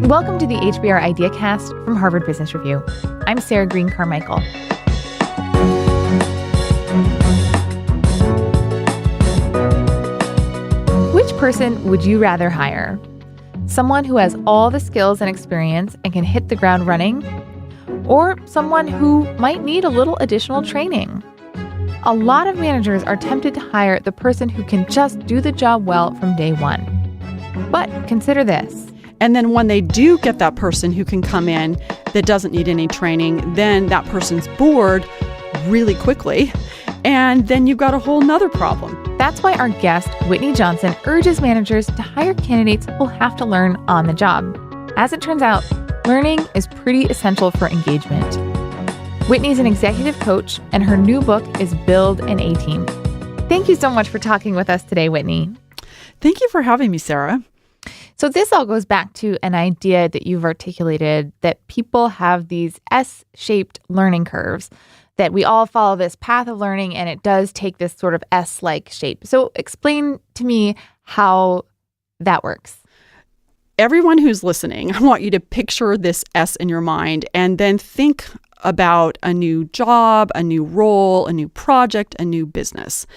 Welcome to the HBR IdeaCast from Harvard Business Review. I'm Sarah Green Carmichael. Which person would you rather hire? Someone who has all the skills and experience and can hit the ground running? Or someone who might need a little additional training? A lot of managers are tempted to hire the person who can just do the job well from day one. But consider this. And then when they do get that person who can come in that doesn't need any training, then that person's bored really quickly. And then you've got a whole nother problem. That's why our guest, Whitney Johnson, urges managers to hire candidates who'll have to learn on the job. As it turns out, learning is pretty essential for engagement. Whitney's an executive coach, and her new book is Build an A-Team. Thank you so much for talking with us today, Whitney. Thank you for having me, Sarah. So this all goes back to an idea that you've articulated that people have these S-shaped learning curves, that we all follow this path of learning and it does take this sort of S-like shape. So explain to me how that works. Everyone who's listening, I want you to picture this S in your mind and then think about a new job, a new role, a new project, a new business.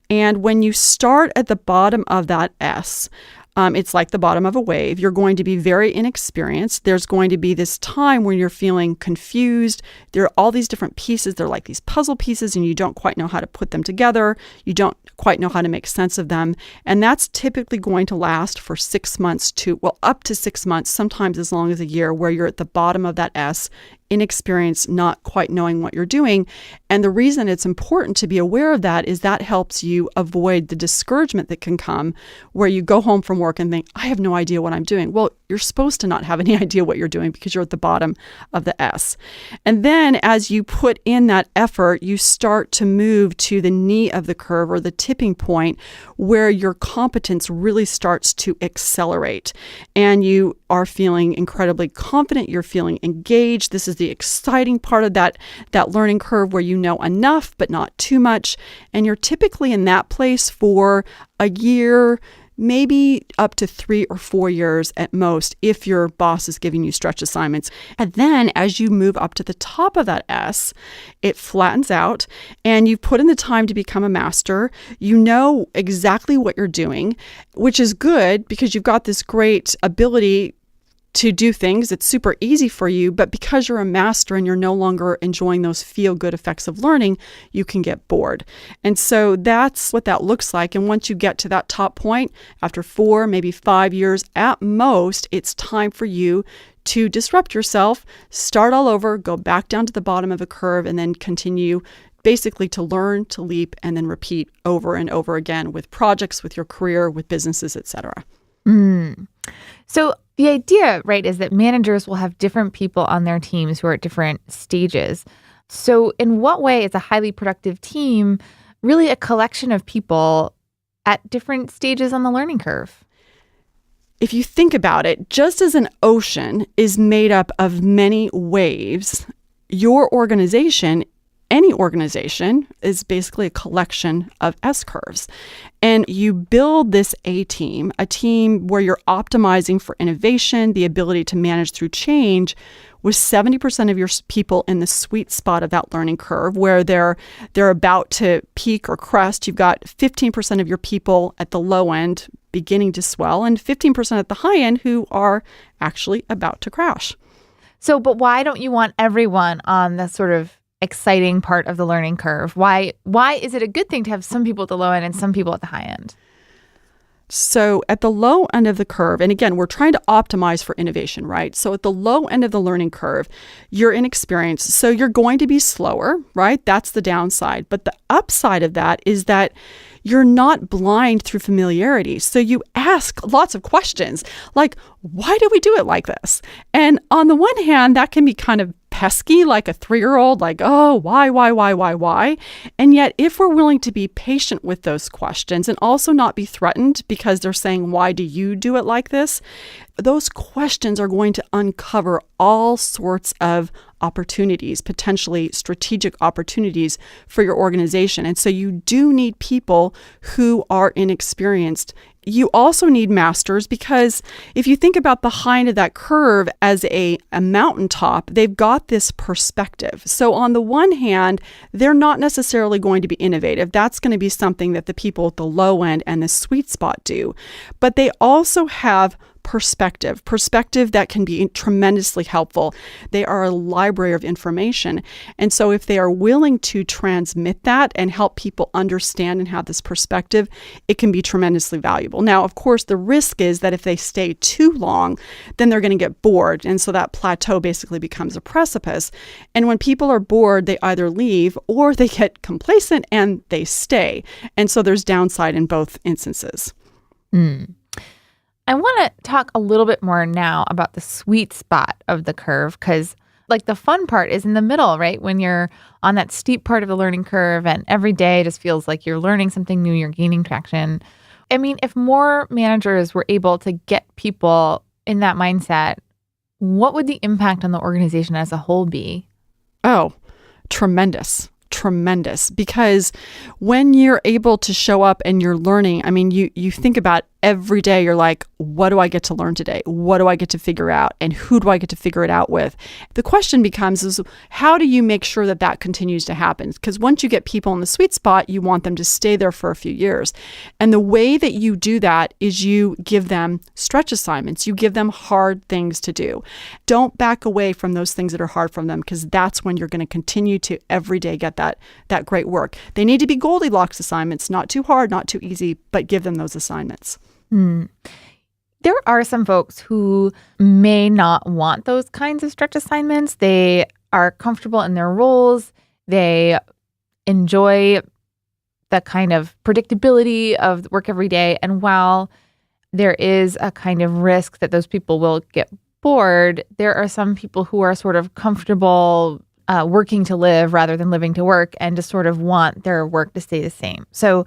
And when you start at the bottom of that S, it's like the bottom of a wave. You're going to be very inexperienced. There's going to be this time when you're feeling confused. There are all these different pieces. They're like these puzzle pieces, and you don't quite know how to put them together. You don't quite know how to make sense of them. And that's typically going to last for 6 months to, up to 6 months, sometimes as long as a year, where you're at the bottom of that S, inexperienced, not quite knowing what you're doing. And the reason it's important to be aware of that is that helps you avoid the discouragement that can come where you go home from work and think, I have no idea what I'm doing. Well, you're supposed to not have any idea what you're doing because you're at the bottom of the S. And then as you put in that effort, you start to move to the knee of the curve or the tipping point where your competence really starts to accelerate. And you are feeling incredibly confident. You're feeling engaged. This is the exciting part of that learning curve where you know enough, but not too much. And you're typically in that place for a year, maybe up to 3 or 4 years at most, if your boss is giving you stretch assignments. And then as you move up to the top of that S, it flattens out and you've put in the time to become a master. You know exactly what you're doing, which is good because you've got this great ability to do things. It's super easy for you, but because you're a master and you're no longer enjoying those feel-good effects of learning, you can get bored. And so that's what that looks like. And once you get to that top point, after 4, maybe 5 years at most, it's time for you to disrupt yourself, start all over, go back down to the bottom of the curve, and then continue basically to learn, to leap, and then repeat over and over again with projects, with your career, with businesses, etc. So the idea, right, is that managers will have different people on their teams who are at different stages. So in what way is a highly productive team really a collection of people at different stages on the learning curve? If you think about it, just as an ocean is made up of many waves, your organization, any organization, is basically a collection of S-curves. And you build this A-team, a team where you're optimizing for innovation, the ability to manage through change, with 70% of your people in the sweet spot of that learning curve where they're about to peak or crest. You've got 15% of your people at the low end beginning to swell and 15% at the high end who are actually about to crash. So, but why don't you want everyone on the sort of exciting part of the learning curve? Why is it a good thing to have some people at the low end and some people at the high end? So at the low end of the curve, and again, we're trying to optimize for innovation, right? So at the low end of the learning curve, you're inexperienced. So you're going to be slower, right? That's the downside. But the upside of that is that you're not blind through familiarity. So you ask lots of questions like, why do we do it like this? And on the one hand, that can be kind of pesky, like a 3-year-old, like, oh, why? And yet, if we're willing to be patient with those questions and also not be threatened because they're saying, why do you do it like this? those questions are going to uncover all sorts of opportunities, potentially strategic opportunities for your organization. And so you do need people who are inexperienced. You also need masters, because if you think about the high end of that curve as a mountaintop, they've got this perspective. So on the one hand, they're not necessarily going to be innovative. That's going to be something that the people at the low end and the sweet spot do. But they also have perspective that can be tremendously helpful. They are a library of information. And so if they are willing to transmit that and help people understand and have this perspective, it can be tremendously valuable. Now, of course, the risk is that if they stay too long, then they're going to get bored. And so that plateau basically becomes a precipice. And when people are bored, they either leave or they get complacent and they stay. And so there's downside in both instances. I want to talk a little bit more now about the sweet spot of the curve, because like the fun part is in the middle, right? When you're on that steep part of the learning curve and every day just feels like you're learning something new, you're gaining traction. I mean, if more managers were able to get people in that mindset, what would the impact on the organization as a whole be? Oh, tremendous. Because when you're able to show up and you're learning, I mean, you think about every day, you're like, what do I get to learn today? What do I get to figure out? And who do I get to figure it out with? The question becomes is, how do you make sure that that continues to happen? Because once you get people in the sweet spot, you want them to stay there for a few years. And the way that you do that is you give them stretch assignments. You give them hard things to do. Don't back away from those things that are hard for them, because that's when you're going to continue to every day get that great work. They need to be Goldilocks assignments, not too hard, not too easy, but give them those assignments. There are some folks who may not want those kinds of stretch assignments. They are comfortable in their roles. They enjoy the kind of predictability of work every day. And while there is a kind of risk that those people will get bored, there are some people who are sort of comfortable working to live rather than living to work and just sort of want their work to stay the same. So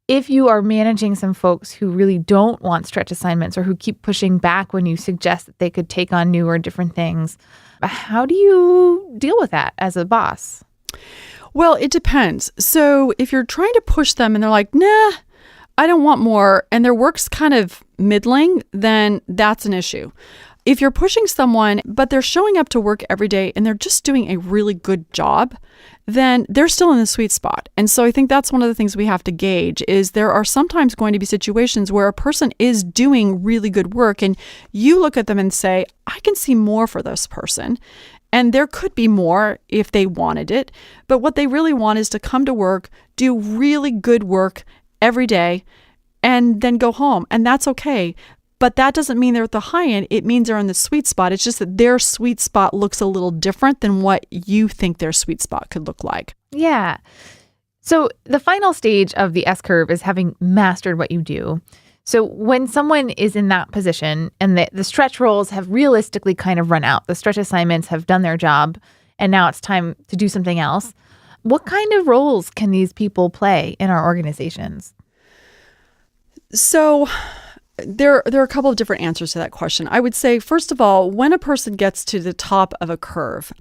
if you are managing some folks who really don't want stretch assignments or who keep pushing back when you suggest that they could take on new or different things, how do you deal with that as a boss? Well, it depends. So if you're trying to push them and they're like, nah, I don't want more, and their work's kind of middling, then that's an issue. If you're pushing someone, but they're showing up to work every day and they're just doing a really good job, then they're still in the sweet spot. And so I think that's one of the things we have to gauge is there are sometimes going to be situations where a person is doing really good work and you look at them and say, I can see more for this person. And there could be more if they wanted it. But what they really want is to come to work, do really good work every day, and then go home. And that's okay. But that doesn't mean they're at the high end. It means they're in the sweet spot. It's just that their sweet spot looks a little different than what you think their sweet spot could look like. Yeah. So the final stage of the S-curve is having mastered what you do. So when someone is in that position and the stretch roles have realistically kind of run out, the stretch assignments have done their job, and now it's time to do something else, what kind of roles can these people play in our organizations? So there are a couple of different answers to that question. I would say, first of all, when a person gets to the top of a curve,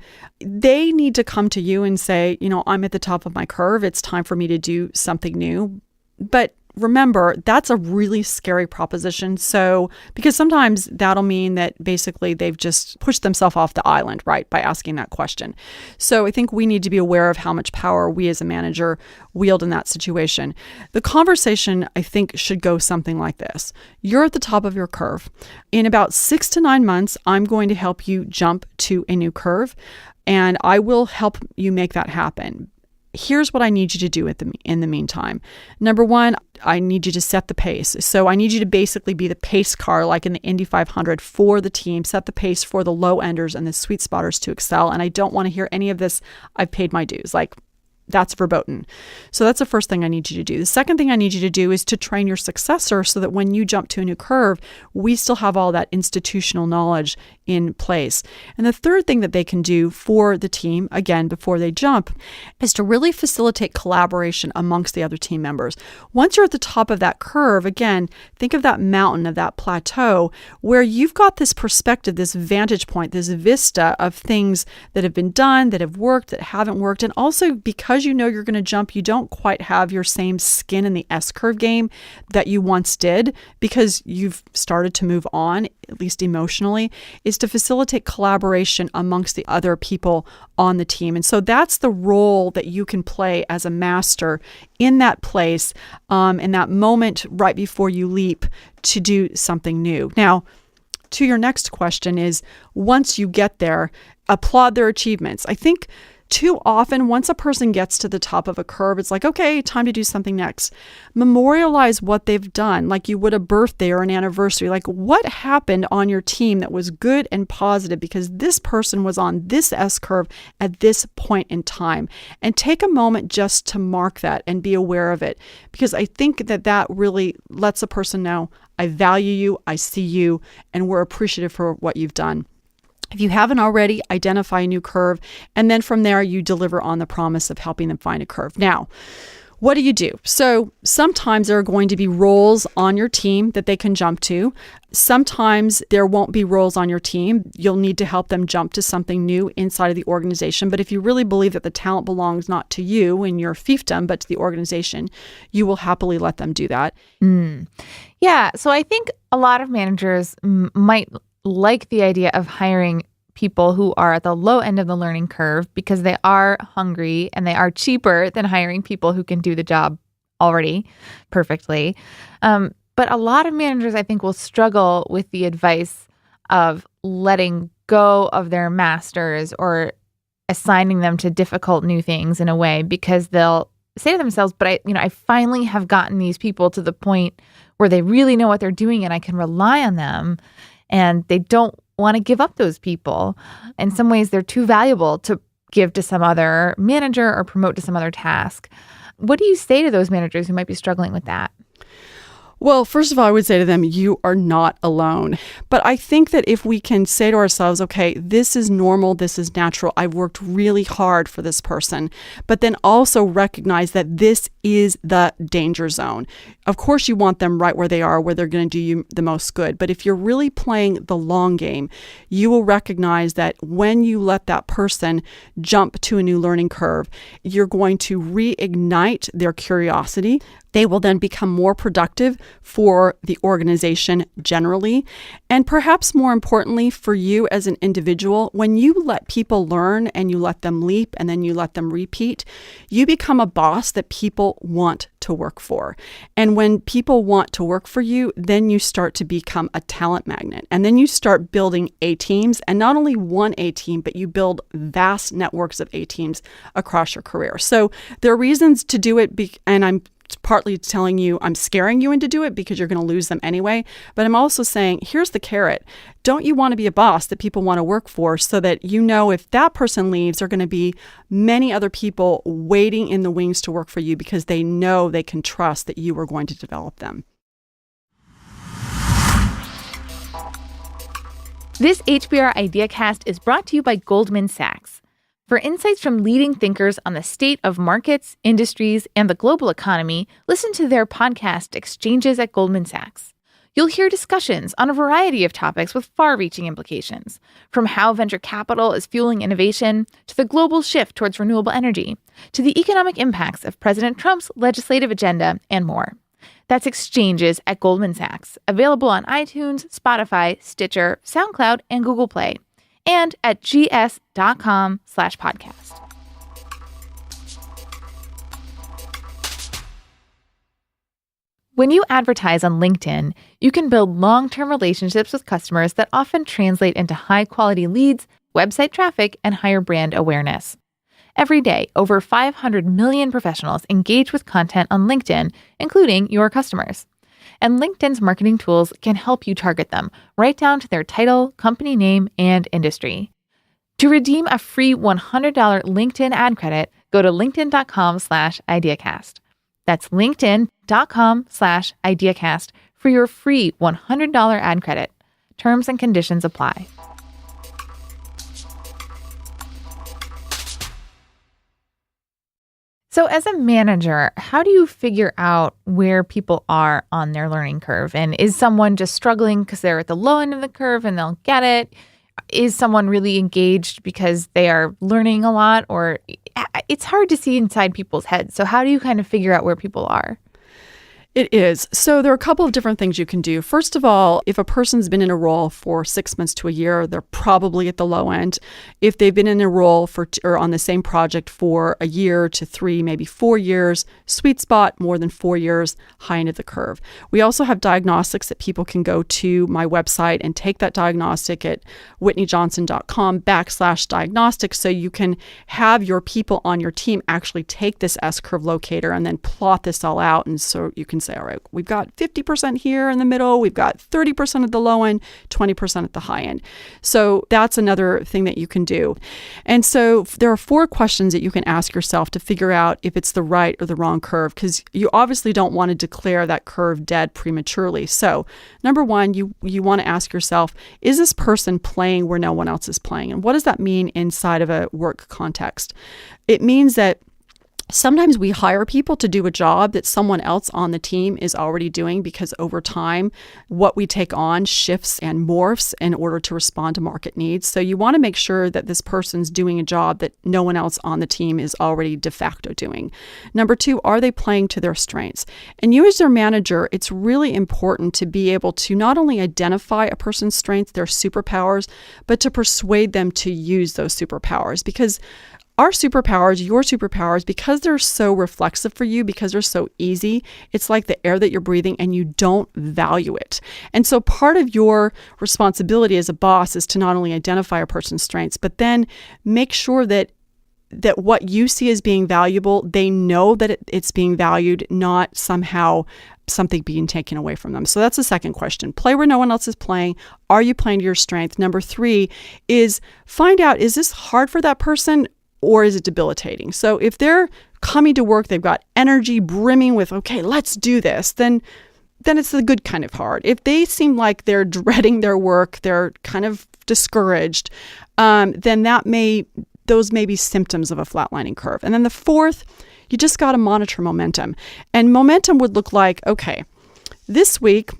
they need to come to you and say, I'm at the top of my curve. It's time for me to do something new. But remember, that's a really scary proposition. So, because sometimes that'll mean that basically they've just pushed themselves off the island, right, by asking that question. So I think we need to be aware of how much power we as a manager wield in that situation. The conversation, I think, should go something like this. You're at the top of your curve. In about 6 to 9 months, I'm going to help you jump to a new curve, and I will help you make that happen. Here's what I need you to do in the meantime. Number one, I need you to set the pace. So I need you to basically be the pace car, like in the Indy 500 for the team, set the pace for the low enders and the sweet spotters to excel. And I don't want to hear any of this, I've paid my dues. Like, That's verboten. So that's the first thing I need you to do. The second thing I need you to do is to train your successor so that when you jump to a new curve, we still have all that institutional knowledge in place. And the third thing that they can do for the team, again, before they jump, is to really facilitate collaboration amongst the other team members. Once you're at the top of that curve, again, think of that mountain, of that plateau, where you've got this perspective, this vantage point, this vista of things that have been done, that have worked, that haven't worked. And also because you know you're going to jump, you don't quite have your same skin in the S-curve game that you once did because you've started to move on, at least emotionally, is to facilitate collaboration amongst the other people on the team. And so that's the role that you can play as a master in that place, in that moment right before you leap to do something new. Now, to your next question is, once you get there, applaud their achievements. I think too often, once a person gets to the top of a curve, it's like, okay, time to do something next. Memorialize what they've done, like you would a birthday or an anniversary. Like, what happened on your team that was good and positive because this person was on this S-curve at this point in time. And take a moment just to mark that and be aware of it. Because I think that really lets a person know, I value you, I see you, and we're appreciative for what you've done. If you haven't already, identify a new curve, and then from there, you deliver on the promise of helping them find a curve. Now, what do? So sometimes there are going to be roles on your team that they can jump to. Sometimes there won't be roles on your team. You'll need to help them jump to something new inside of the organization. But if you really believe that the talent belongs not to you and your fiefdom, but to the organization, you will happily let them do that. Yeah. So I think a lot of managers might like the idea of hiring people who are at the low end of the learning curve because they are hungry and they are cheaper than hiring people who can do the job already perfectly. But a lot of managers, I think, will struggle with the advice of letting go of their masters or assigning them to difficult new things in a way because they'll say to themselves, but I finally have gotten these people to the point where they really know what they're doing and I can rely on them. And they don't want to give up those people. In some ways, they're too valuable to give to some other manager or promote to some other task. What do you say to those managers who might be struggling with that? Well, first of all, I would say to them, you are not alone. But I think that if we can say to ourselves, okay, this is normal, this is natural, I've worked really hard for this person, but then also recognize that this is the danger zone. Of course, you want them right where they are, where they're going to do you the most good. But if you're really playing the long game, you will recognize that when you let that person jump to a new learning curve, you're going to reignite their curiosity. They will then become more productive for the organization generally. And perhaps more importantly for you as an individual, when you let people learn and you let them leap and then you let them repeat, you become a boss that people want to work for. And when people want to work for you, then you start to become a talent magnet. And then you start building A-teams, and not only one A-team, but you build vast networks of A-teams across your career. So there are reasons to do it, and I'm partly telling you, I'm scaring you into do it because you're going to lose them anyway. But I'm also saying, here's the carrot. Don't you want to be a boss that people want to work for so that you know if that person leaves, there are going to be many other people waiting in the wings to work for you because they know they can trust that you are going to develop them. This HBR IdeaCast is brought to you by Goldman Sachs. For insights from leading thinkers on the state of markets, industries, and the global economy, listen to their podcast, Exchanges at Goldman Sachs. You'll hear discussions on a variety of topics with far-reaching implications, from how venture capital is fueling innovation, to the global shift towards renewable energy, to the economic impacts of President Trump's legislative agenda, and more. That's Exchanges at Goldman Sachs, available on iTunes, Spotify, Stitcher, SoundCloud, and Google Play, and at gs.com/podcast. When you advertise on LinkedIn, you can build long-term relationships with customers that often translate into high-quality leads, website traffic, and higher brand awareness. Every day, over 500 million professionals engage with content on LinkedIn, including your customers. And LinkedIn's marketing tools can help you target them right down to their title, company name, and industry. To redeem a free $100 LinkedIn ad credit, go to linkedin.com/IdeaCast. That's linkedin.com/IdeaCast for your free $100 ad credit. Terms and conditions apply. So as a manager, how do you figure out where people are on their learning curve? And is someone just struggling because they're at the low end of the curve and they'll get it? Is someone really engaged because they are learning a lot? Or it's hard to see inside people's heads. So how do you kind of figure out where people are? It is. So there are a couple of different things you can do. First of all, if a person's been in a role for 6 months to a year, they're probably at the low end. If they've been in a role or on the same project for a year to 3, maybe 4 years, sweet spot, more than 4 years, high end of the curve. We also have diagnostics that people can go to my website and take that diagnostic at whitneyjohnson.com/diagnostics, so you can have your people on your team actually take this S-curve locator and then plot this all out. And so you can say, all right, we've got 50% here in the middle, we've got 30% at the low end, 20% at the high end. So that's another thing that you can do. And so there are 4 questions that you can ask yourself to figure out if it's the right or the wrong curve, because you obviously don't want to declare that curve dead prematurely. So number 1, you want to ask yourself, is this person playing where no one else is playing? And what does that mean inside of a work context? It means that sometimes we hire people to do a job that someone else on the team is already doing, because over time, what we take on shifts and morphs in order to respond to market needs. So you want to make sure that this person's doing a job that no one else on the team is already de facto doing. Number 2, are they playing to their strengths? And you as their manager, it's really important to be able to not only identify a person's strengths, their superpowers, but to persuade them to use those superpowers. Because our superpowers, your superpowers, because they're so reflexive for you, because they're so easy, it's like the air that you're breathing and you don't value it. And so part of your responsibility as a boss is to not only identify a person's strengths, but then make sure that what you see as being valuable, they know that it's being valued, not somehow something being taken away from them. So that's the second question. Play where no one else is playing. Are you playing to your strength? Number 3 is find out, is this hard for that person? Or is it debilitating? So if they're coming to work, they've got energy brimming with, okay, let's do this, then it's the good kind of hard. If they seem like they're dreading their work, they're kind of discouraged, then those may be symptoms of a flatlining curve. And then the 4th, you just got to monitor momentum. And momentum would look like, okay, this week,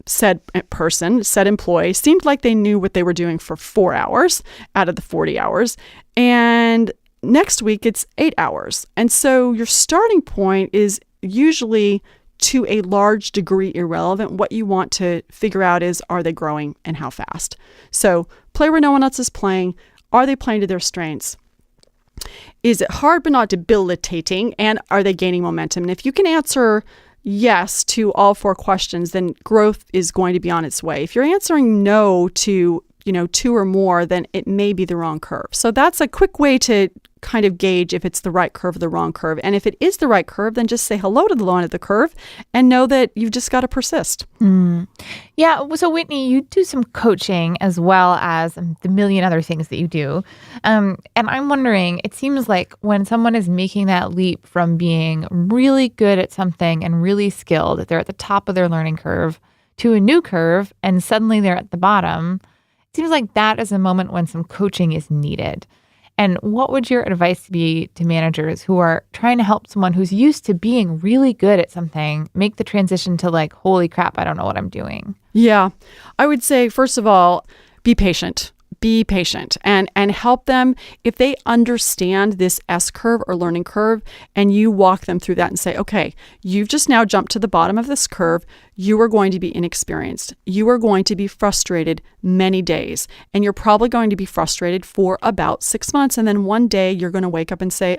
said employee seemed like they knew what they were doing for 4 hours out of the 40 hours. And next week, it's 8 hours. And so your starting point is usually to a large degree irrelevant. What you want to figure out is, are they growing and how fast? So play where no one else is playing. Are they playing to their strengths? Is it hard but not debilitating? And are they gaining momentum? And if you can answer yes to all 4 questions, then growth is going to be on its way. If you're answering no to 2 or more, then it may be the wrong curve. So that's a quick way to kind of gauge if it's the right curve or the wrong curve. And if it is the right curve, then just say hello to the low end of the curve and know that you've just got to persist. Yeah. So Whitney, you do some coaching as well as the million other things that you do. And I'm wondering, it seems like when someone is making that leap from being really good at something and really skilled, they're at the top of their learning curve, to a new curve, and suddenly they're at the bottom, it seems like that is a moment when some coaching is needed. And what would your advice be to managers who are trying to help someone who's used to being really good at something make the transition to like, holy crap, I don't know what I'm doing? Yeah, I would say, first of all, be patient. Be patient and help them if they understand this S curve or learning curve, and you walk them through that and say, okay, you've just now jumped to the bottom of this curve. You are going to be inexperienced. You are going to be frustrated many days, and you're probably going to be frustrated for about 6 months. And then one day you're going to wake up and say,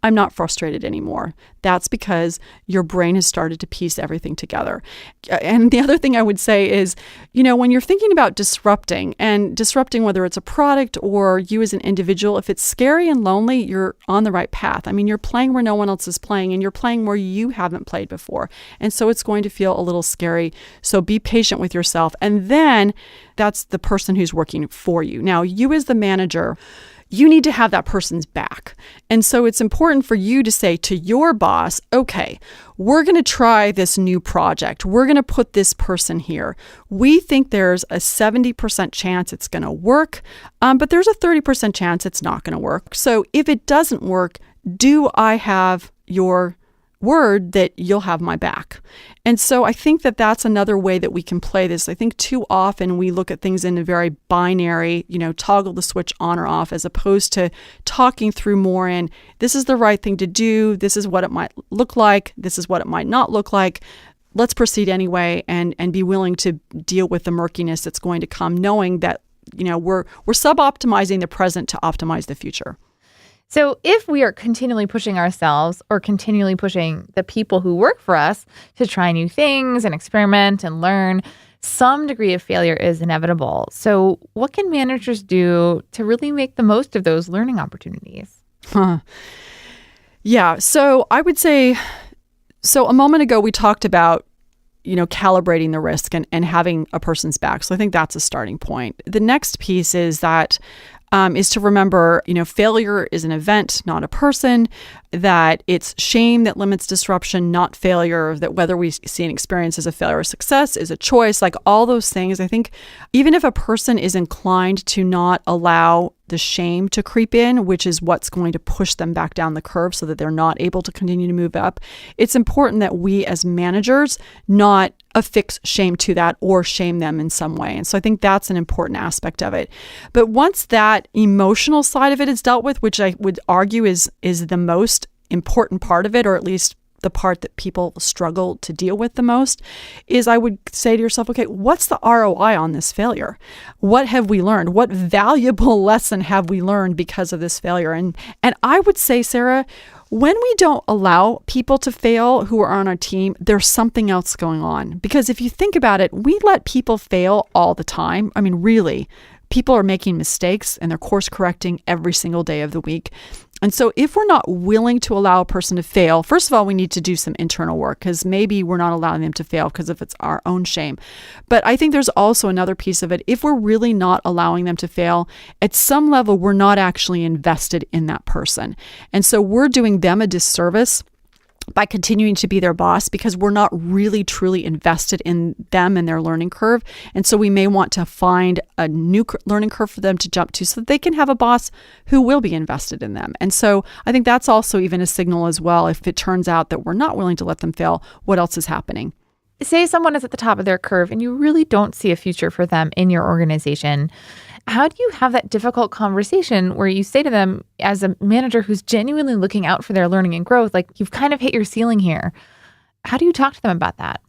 I'm not frustrated anymore. That's because your brain has started to piece everything together. And the other thing I would say is, when you're thinking about disrupting, whether it's a product or you as an individual, if it's scary and lonely, you're on the right path. I mean, you're playing where no one else is playing, and you're playing where you haven't played before. And so it's going to feel a little scary. So be patient with yourself. And then that's the person who's working for you. Now, you as the manager, you need to have that person's back. And so it's important for you to say to your boss, okay, we're going to try this new project. We're going to put this person here. We think there's a 70% chance it's going to work, but there's a 30% chance it's not going to work. So if it doesn't work, do I have your word that you'll have my back? And so I think that that's another way that we can play this. I think too often we look at things in a very binary, toggle the switch on or off, as opposed to talking through more in, this is the right thing to do. This is what it might look like. This is what it might not look like. Let's proceed anyway and be willing to deal with the murkiness that's going to come, knowing that, we're sub-optimizing the present to optimize the future. So if we are continually pushing ourselves or continually pushing the people who work for us to try new things and experiment and learn, some degree of failure is inevitable. So what can managers do to really make the most of those learning opportunities? Yeah. So I would say, a moment ago we talked about, calibrating the risk and having a person's back. So I think that's a starting point. The next piece is that is to remember, failure is an event, not a person, that it's shame that limits disruption, not failure, that whether we see an experience as a failure or success is a choice, like all those things. I think even if a person is inclined to not allow the shame to creep in, which is what's going to push them back down the curve so that they're not able to continue to move up, it's important that we as managers not affix shame to that or shame them in some way. And so I think that's an important aspect of it. But once that emotional side of it is dealt with, which I would argue is the most important part of it, or at least the part that people struggle to deal with the most, is I would say to yourself, okay, what's the ROI on this failure? What have we learned? What valuable lesson have we learned because of this failure? And I would say, Sarah, when we don't allow people to fail who are on our team, there's something else going on. Because if you think about it, we let people fail all the time. I mean, really, people are making mistakes and they're course correcting every single day of the week. And so if we're not willing to allow a person to fail, first of all, we need to do some internal work, because maybe we're not allowing them to fail because of it's our own shame. But I think there's also another piece of it. If we're really not allowing them to fail, at some level, we're not actually invested in that person. And so we're doing them a disservice by continuing to be their boss, because we're not really truly invested in them and their learning curve. And so we may want to find a new learning curve for them to jump to so that they can have a boss who will be invested in them. And so I think that's also even a signal as well. If it turns out that we're not willing to let them fail, what else is happening? Say someone is at the top of their curve and you really don't see a future for them in your organization. How do you have that difficult conversation where you say to them, as a manager who's genuinely looking out for their learning and growth, like, you've kind of hit your ceiling here? How do you talk to them about that?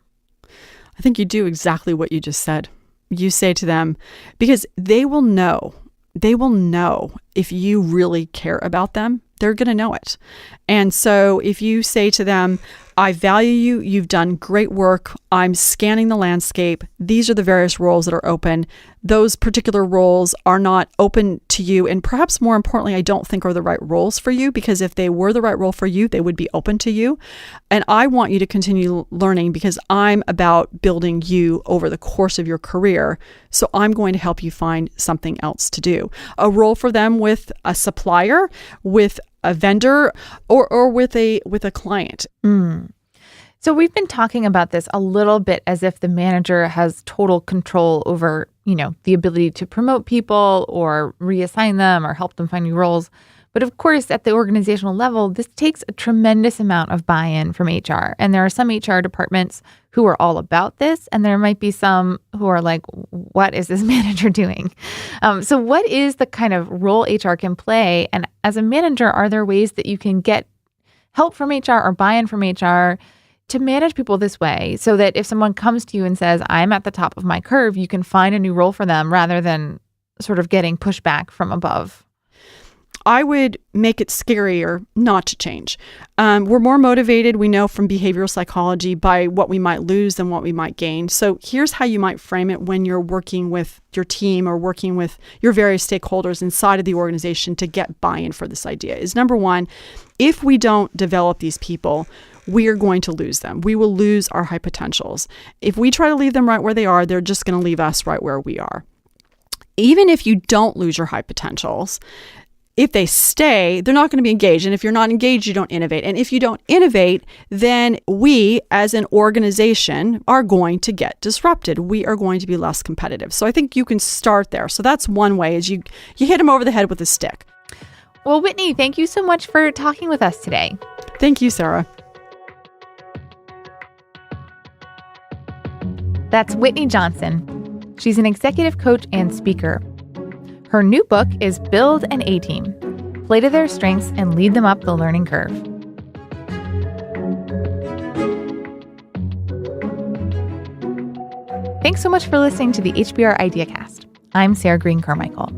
I think you do exactly what you just said. You say to them, because they will know if you really care about them, they're going to know it. And so if you say to them, I value you, you've done great work, I'm scanning the landscape, these are the various roles that are open, those particular roles are not open to you, and perhaps more importantly, I don't think are the right roles for you, because if they were the right role for you, they would be open to you. And I want you to continue learning because I'm about building you over the course of your career. So I'm going to help you find something else to do. A role for them with a supplier, with a vendor, or with a client. So we've been talking about this a little bit as if the manager has total control over, the ability to promote people or reassign them or help them find new roles. But of course, at the organizational level, this takes a tremendous amount of buy-in from HR. And there are some HR departments who are all about this, and there might be some who are like, what is this manager doing? So what is the kind of role HR can play? And as a manager, are there ways that you can get help from HR or buy-in from HR to manage people this way, so that if someone comes to you and says, I'm at the top of my curve, you can find a new role for them rather than sort of getting pushback from above? I would make it scarier not to change. We're more motivated, we know from behavioral psychology, by what we might lose than what we might gain. So here's how you might frame it when you're working with your team or working with your various stakeholders inside of the organization to get buy-in for this idea. Is number one, if we don't develop these people, we are going to lose them. We will lose our high potentials. If we try to leave them right where they are, they're just going to leave us right where we are. Even if you don't lose your high potentials, if they stay, they're not going to be engaged. And if you're not engaged, you don't innovate. And if you don't innovate, then we as an organization are going to get disrupted. We are going to be less competitive. So I think you can start there. So that's one way, is you hit them over the head with a stick. Well, Whitney, thank you so much for talking with us today. Thank you, Sarah. That's Whitney Johnson. She's an executive coach and speaker. Her new book is Build an A-Team. Play to their strengths and lead them up the learning curve. Thanks so much for listening to the HBR IdeaCast. I'm Sarah Green Carmichael.